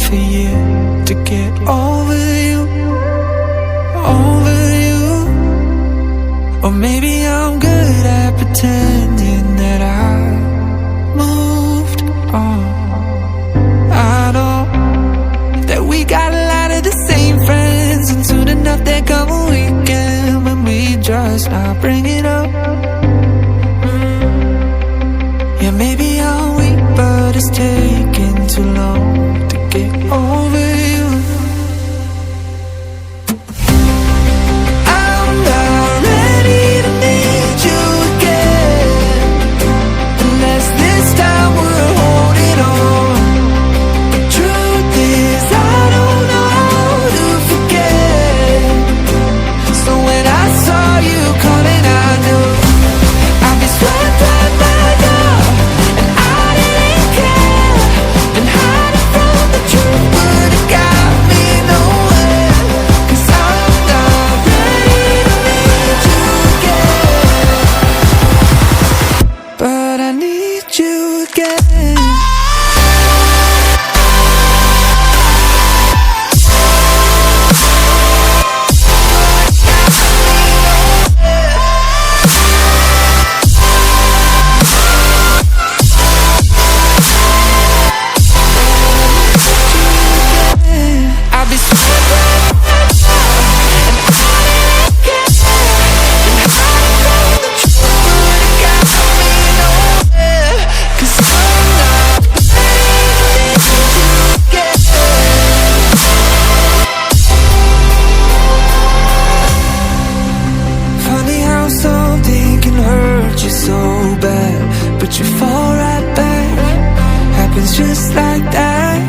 for years to get over you, over you. Or maybe I'm good at pretending that I moved on. I know that we got a lot of the same friends, and soon enough there come a weekend when we just not bring it up. Yeah, maybe I'm weak, but it's taking too long to get over you. I'm not ready to need you again, unless this time we're holding on. The truth is I don't know how to forget. So when I saw you coming, I knew I'd be swept right by now, and I didn't care. And hiding from the truth would have got me nowhere. 'Cause I'm not ready to need you again, but I need you again. I'll be swept right by now, and I didn't care. And hiding from the truth would have got me nowhere. 'Cause I'm not ready to need you again. Funny how something can hurt you so bad, but you fall right back. Happens just like that.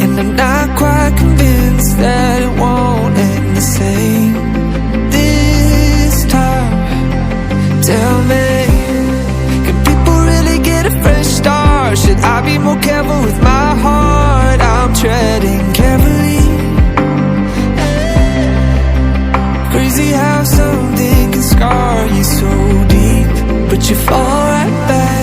And I'm not quite convinced that it won't end the same this time. Tell me, can people really get a fresh start? Should I be more careful with my heart? I'm treading carefully. Crazy how something can scar you so deep, but you fall right back.